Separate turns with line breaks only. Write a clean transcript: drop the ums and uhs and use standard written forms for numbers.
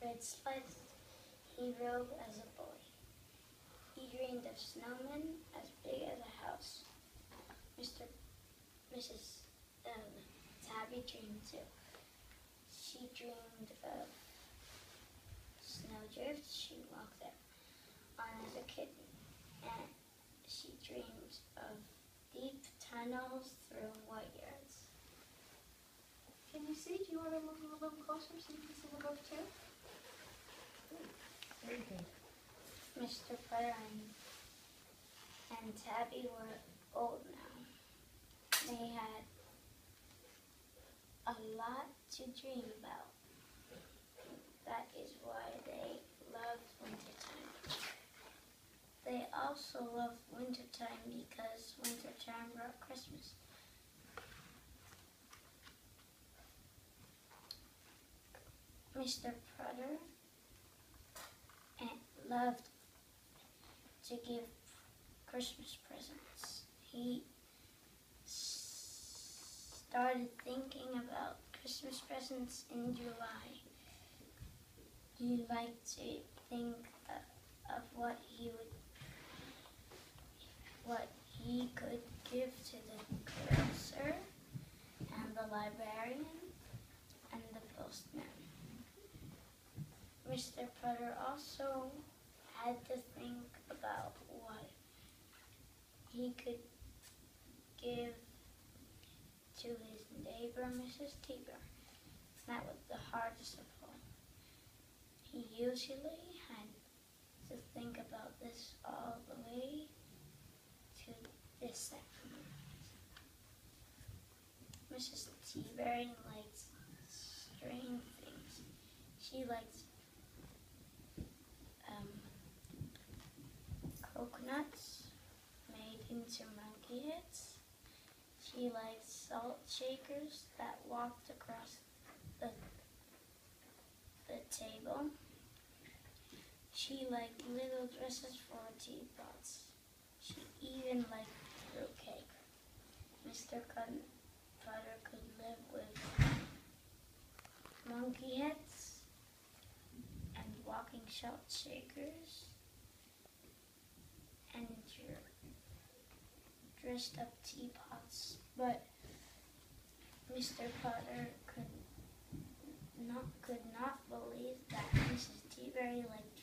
red slides he rode as a boy. He dreamed of snowmen as big as a house. Mrs. Tabby dreamed too. She dreamed of snowdrifts she walked on as a kitten, and she dreamed of deep tunnels through white yards.
Can you see? Do you want to move a little closer so you can see the book too? Very good.
Mr. Putter and Tabby were old now. They had a lot to dream about. That is why they loved wintertime. They also loved wintertime because wintertime brought Christmas. Mr. Putter loved to give Christmas presents. He started thinking about Christmas presents in July. He liked to think of what he could give to the grocer and the librarian and the postman. Mr. Putter also had to think about what he could give to his neighbor, Mrs. Teeber. That was the hardest of all. He usually had to think about this all the way to December. Mrs. Teeberry liked strange things. She liked coconuts made into monkey heads. She liked salt shakers that walked across the table. She liked little dresses for teapots. She even liked fruitcake. Mr. Putter could live with monkey heads and walking salt shakers and dressed up teapots, but Mr. Putter could not believe that Mrs. Teaberry liked